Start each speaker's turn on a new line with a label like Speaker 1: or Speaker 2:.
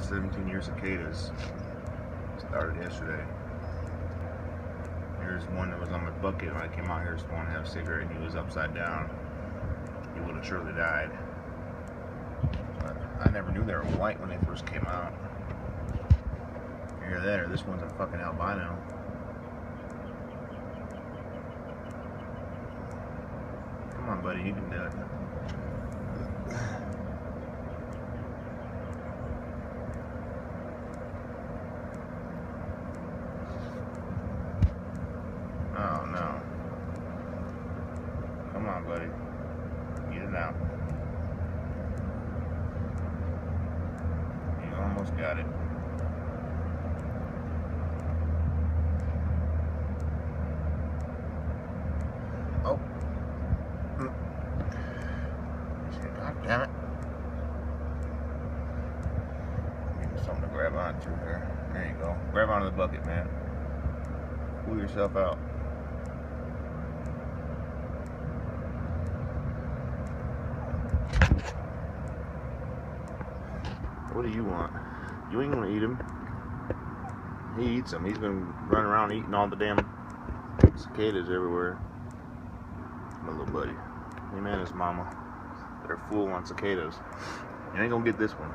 Speaker 1: 17-year cicadas. Started yesterday. Here's one that was on my bucket when I came out here smoking half a cigarette, and he was upside down. He would have surely died. But I never knew they were white when they first came out. Either that or this one's a fucking albino. Come on, buddy, you can do it. Oh no. Come on, buddy. Get it out. You almost got it. Oh. God damn it. Give me something to grab onto here. There you go. Grab onto the bucket, man. Pull yourself out. What do you want? You ain't gonna eat him. He eats them. He's gonna run around eating all the damn cicadas everywhere. My little buddy. Him and his mama. They're full on cicadas. You ain't gonna get this one.